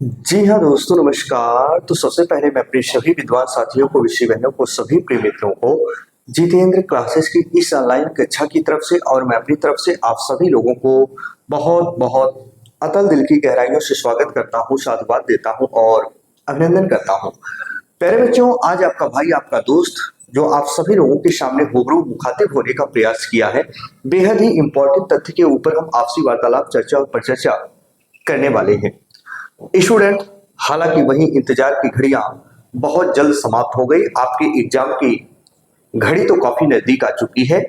जी हाँ दोस्तों, नमस्कार। तो सबसे पहले मैं अपने सभी विद्वान साथियों को, विषय बहनों को, सभी प्रिय मित्रों को जितेंद्र क्लासेस की इस ऑनलाइन कक्षा की तरफ से और मैं अपनी तरफ से आप सभी लोगों को बहुत बहुत अतल दिल की गहराइयों से स्वागत करता हूँ, साधुवाद देता हूँ और अभिनंदन करता हूँ। प्यारे बच्चों, आज आपका भाई, आपका दोस्त जो आप सभी लोगों के सामने रूबरू मुखातिब होने का प्रयास किया है, बेहद ही इंपॉर्टेंट तथ्य के ऊपर हम आपसी वार्तालाप, चर्चा और परिचर्चा करने वाले हैं। स्टूडेंट, हालांकि वही इंतजार की घड़ियां बहुत जल्द समाप्त हो गई। आपके एग्जाम की घड़ी तो काफी नजदीक आ चुकी है।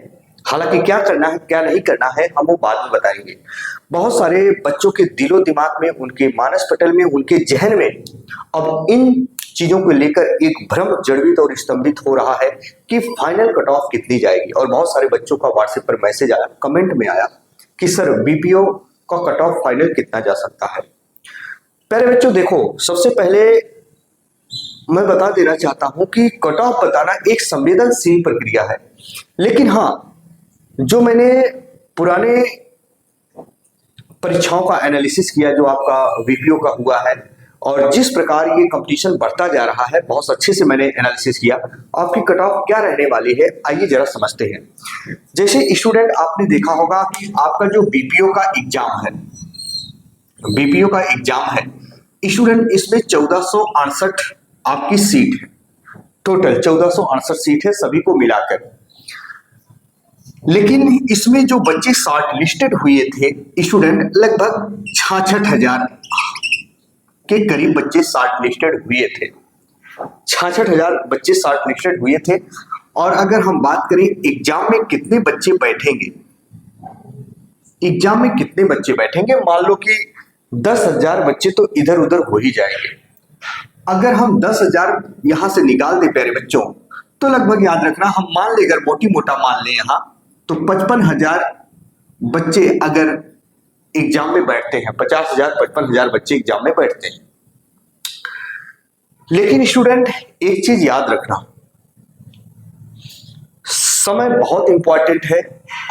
हालांकि क्या करना है, क्या नहीं करना है, हम वो बाद में बताएंगे। बहुत सारे बच्चों के दिलो दिमाग में, उनके मानस पटल में, उनके जहन में अब इन चीजों को लेकर एक भ्रम जड़वित और स्तंभित हो रहा है कि फाइनल कट ऑफ कितनी जाएगी। और बहुत सारे बच्चों का व्हाट्सएप पर मैसेज आया, कमेंट में आया कि सर बीपीओ का कट ऑफ फाइनल कितना जा सकता है। प्यारे बच्चों देखो, सबसे पहले मैं बता देना चाहता हूं कि कट ऑफ बताना एक संवेदनशील प्रक्रिया है। लेकिन हाँ, जो मैंने पुराने परीक्षाओं का एनालिसिस किया, जो आपका वीपीओ का हुआ है और जिस प्रकार ये कंपटीशन बढ़ता जा रहा है, बहुत अच्छे से मैंने एनालिसिस किया। आपकी कट ऑफ क्या रहने वाली है, आइए जरा समझते हैं। जैसे स्टूडेंट, आपने देखा होगा कि आपका जो बीपीओ का एग्जाम है, बीपीओ का एग्जाम है स्टूडेंट, इसमें 1468 आपकी सीट है। टोटल 1468 सीट है सभी को मिलाकर। लेकिन इसमें जो बच्चे शॉर्ट लिस्टेड हुए थे स्टूडेंट, लगभग 66,000 के करीब बच्चे शॉर्ट लिस्टेड हुए थे। 66,000 बच्चे शॉर्ट लिस्टेड हुए थे। और अगर हम बात करें एग्जाम में कितने बच्चे बैठेंगे, एग्जाम में कितने बच्चे बैठेंगे, मान लो कि 10,000 बच्चे तो इधर उधर हो ही जाएंगे। अगर हम 10,000 यहां से निकाल दें प्यारे बच्चों, तो लगभग याद रखना, हम मान ले, अगर मोटी मोटा मान लें यहां, तो 55,000 बच्चे अगर एग्जाम में बैठते हैं, 50,000 55,000 बच्चे एग्जाम में बैठते हैं। लेकिन स्टूडेंट एक चीज याद रखना, समय बहुत इंपॉर्टेंट है।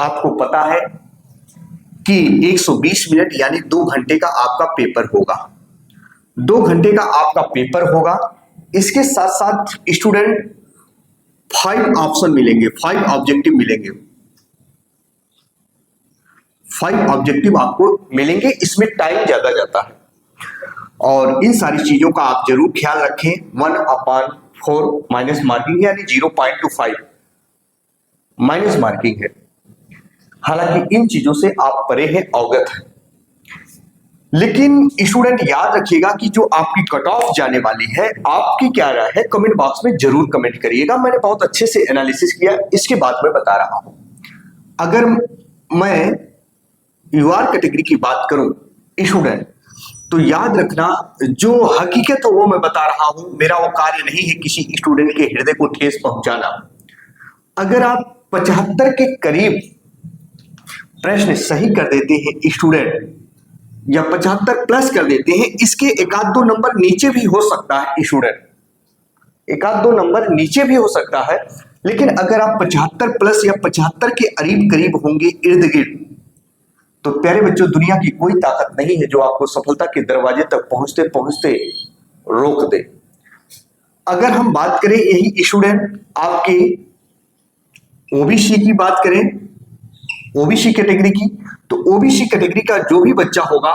आपको पता है कि 120 मिनट यानी 2 घंटे का आपका पेपर होगा। 2 घंटे का आपका पेपर होगा। इसके साथ साथ स्टूडेंट 5 ऑप्शन मिलेंगे, 5 ऑब्जेक्टिव मिलेंगे, 5 ऑब्जेक्टिव आपको मिलेंगे। इसमें टाइम ज्यादा जाता है और इन सारी चीजों का आप जरूर ख्याल रखें। 1/4 माइनस मार्किंग यानी 0.25 माइनस मार्किंग है। हालांकि इन चीजों से आप परे हैं, अवगत हैं। लेकिन स्टूडेंट याद रखिएगा कि जो आपकी कट ऑफ जाने वाली है, आपकी क्या राय है, कमेंट बॉक्स में जरूर कमेंट करिएगा। मैंने बहुत अच्छे से एनालिसिस किया, इसके बाद मैं बता रहा हूं। अगर मैं यूआर कैटेगरी की बात करूं स्टूडेंट, तो याद रखना, जो हकीकत है वो मैं बता रहा हूं। मेरा वो कार्य नहीं है किसी स्टूडेंट के हृदय को ठेस पहुंचाना। अगर आप 75 के करीब प्रश्न सही कर देते हैं स्टूडेंट, या 75 प्लस कर देते हैं, इसके एक आध दो नंबर नीचे भी हो सकता है स्टूडेंट, एक आध दो नंबर नीचे भी हो सकता है। लेकिन अगर आप 75 प्लस या 75 के करीब होंगे, इर्द गिर्द, तो प्यारे बच्चों, दुनिया की कोई ताकत नहीं है जो आपको सफलता के दरवाजे तक पहुंचते पहुंचते रोक दे। अगर हम बात करें यही स्टूडेंट आपके ओबीसी की बात करें, ओबीसी कैटेगरी की, तो ओबीसी कैटेगरी का जो भी बच्चा होगा,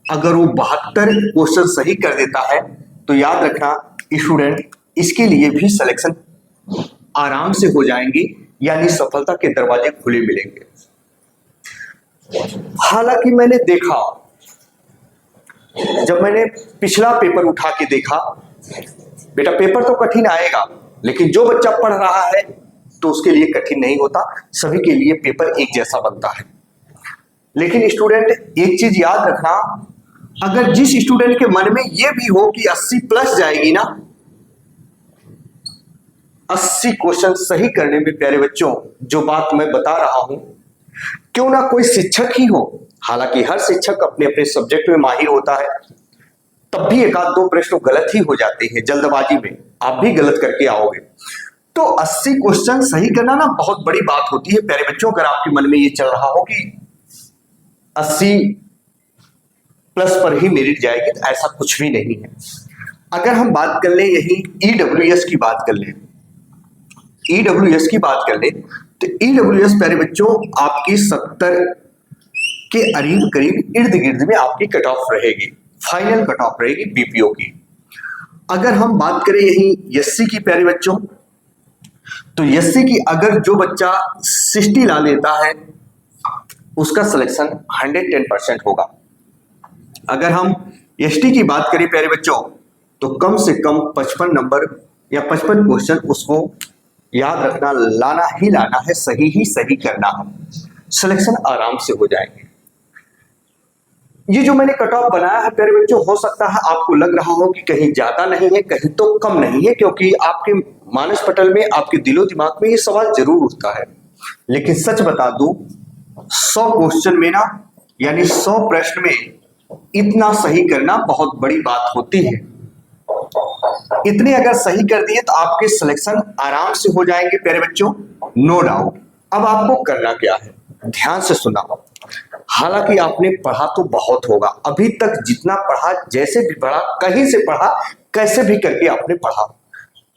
अगर वो 72 क्वेश्चन सही कर देता है, तो याद रखना स्टूडेंट, इसके लिए भी सिलेक्शन आराम से हो जाएंगे, यानी सफलता के दरवाजे खुले मिलेंगे। हालांकि मैंने देखा, जब मैंने पिछला पेपर उठा के देखा, बेटा पेपर तो कठिन आएगा, लेकिन जो बच्चा पढ़ रहा है तो उसके लिए कठिन नहीं होता, सभी के लिए पेपर एक जैसा बनता है। लेकिन स्टूडेंट एक चीज याद रखना, अगर जिस स्टूडेंट के मन में यह भी हो कि 80 प्लस जाएगी ना, 80 क्वेश्चन सही करने में प्यारे बच्चों, जो बात मैं बता रहा हूं, क्यों ना कोई शिक्षक ही हो, हालांकि हर शिक्षक अपने अपने सब्जेक्ट में माहिर होता है, तब भी एक आध दो प्रश्न गलत ही हो जाते हैं, जल्दबाजी में आप भी गलत करके आओगे। तो 80 क्वेश्चन सही करना ना बहुत बड़ी बात होती है प्यारे बच्चों। अगर आपके मन में ये चल रहा हो कि 80 प्लस पर ही मेरिट जाएगी, तो ऐसा कुछ भी नहीं है। अगर हम बात कर लें यही ईडब्ल्यूएस की बात कर लें, ईडब्ल्यूएस की बात कर लें तो ईडब्ल्यूएस प्यारे बच्चों आपकी 70 के करीब इर्द गिर्द में आपकी कट ऑफ रहेगी, फाइनल कट ऑफ रहेगी बीपीओ की। अगर हम बात करें यही एससी की प्यारे बच्चों, तो एससी की अगर जो बच्चा 60 ला लेता है उसका सिलेक्शन 110% होगा। अगर हम एसटी की बात करें प्यारे बच्चों, तो कम से कम 55 नंबर या 55 क्वेश्चन उसको याद रखना, लाना ही लाना है, सही ही सही करना है, सिलेक्शन आराम से हो जाएंगे। ये जो मैंने कट ऑफ बनाया है प्यारे बच्चों, हो सकता है आपको लग रहा हो कि कहीं ज्यादा नहीं है, कहीं तो कम नहीं है, क्योंकि आपके मानस पटल में, आपके दिलो दिमाग में ये सवाल जरूर उठता है। लेकिन सच बता दूं, 100 क्वेश्चन में ना, यानी 100 प्रश्न में इतना सही करना बहुत बड़ी बात होती है। इतने अगर सही कर दिए तो आपके सिलेक्शन आराम से हो जाएंगे प्यारे बच्चों, नो डाउट। अब आपको करना क्या है, ध्यान से सुना। हालांकि आपने पढ़ा तो बहुत होगा, अभी तक जितना पढ़ा, जैसे भी पढ़ा, कहीं से पढ़ा, कैसे भी करके आपने पढ़ा।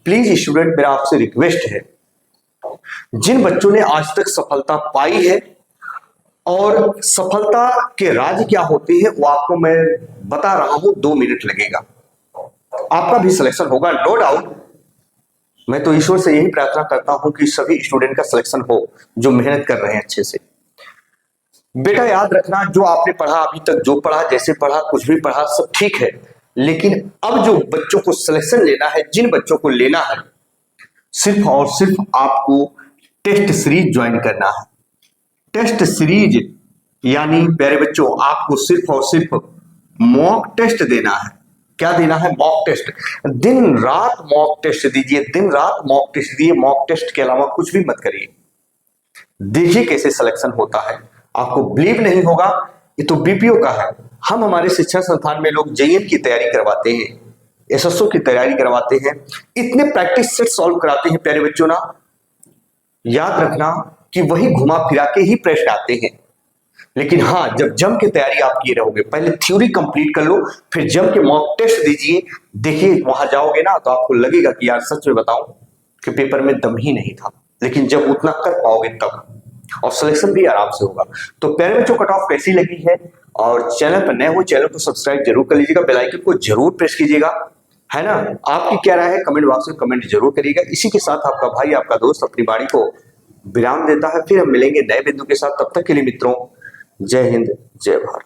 प्लीज स्टूडेंट, मेरा आपसे रिक्वेस्ट है, जिन बच्चों ने आज तक सफलता पाई है और सफलता के राज क्या होते हैं वो आपको मैं बता रहा हूं, 2 मिनट लगेगा, आपका भी सिलेक्शन होगा, नो डाउट। मैं तो ईश्वर से यही प्रार्थना करता हूं कि सभी स्टूडेंट का सिलेक्शन हो जो मेहनत कर रहे हैं अच्छे से। बेटा याद रखना, जो आपने पढ़ा अभी तक, जो पढ़ा, जैसे पढ़ा, कुछ भी पढ़ा, सब ठीक है, लेकिन अब जो बच्चों को सिलेक्शन लेना है, जिन बच्चों को लेना है, सिर्फ और सिर्फ आपको टेस्ट सीरीज ज्वाइन करना है। टेस्ट सीरीज यानी प्यारे बच्चों आपको सिर्फ और सिर्फ मॉक टेस्ट देना है। क्या देना है? Mock test. दिन रात मॉक टेस्ट दीजिए, दिन रात मॉक टेस्ट दिए, मॉक टेस्ट के अलावा कुछ भी मत करिए। देखिए कैसे सिलेक्शन होता है, आपको बिलीव नहीं होगा, ये तो बीपीओ का है। हम हमारे शिक्षा संस्थान में लोग जेईई की तैयारी करवाते हैं, एसएसओ की तैयारी करवाते हैं, इतने प्रैक्टिस सेट सॉल्व कराते हैं प्यारे बच्चों ना, याद रखना कि वही घुमा फिरा के ही प्रश्न आते हैं। लेकिन हाँ, जब जम के तैयारी आप किए रहोगे, पहले थ्योरी कंप्लीट कर लो, फिर जम के मॉक टेस्ट दीजिए, देखिए वहां जाओगे ना तो आपको लगेगा कि यार सच में बताऊं कि पेपर में दम ही नहीं था। लेकिन जब उतना कर पाओगे तब, और सिलेक्शन भी आराम से होगा। तो प्यारे बच्चों, कट ऑफ कैसी लगी है, और चैनल पर नए हो चैनल को सब्सक्राइब जरूर कर लीजिएगा, बेल आइकन को जरूर प्रेस कीजिएगा, है ना। आपकी क्या राय है कमेंट बॉक्स में कमेंट जरूर करिएगा। इसी के साथ आपका भाई, आपका दोस्त अपनी वाणी को विराम देता है। फिर हम मिलेंगे नए बिंदु के साथ, तब तक के लिए मित्रों, जय हिंद, जय भारत।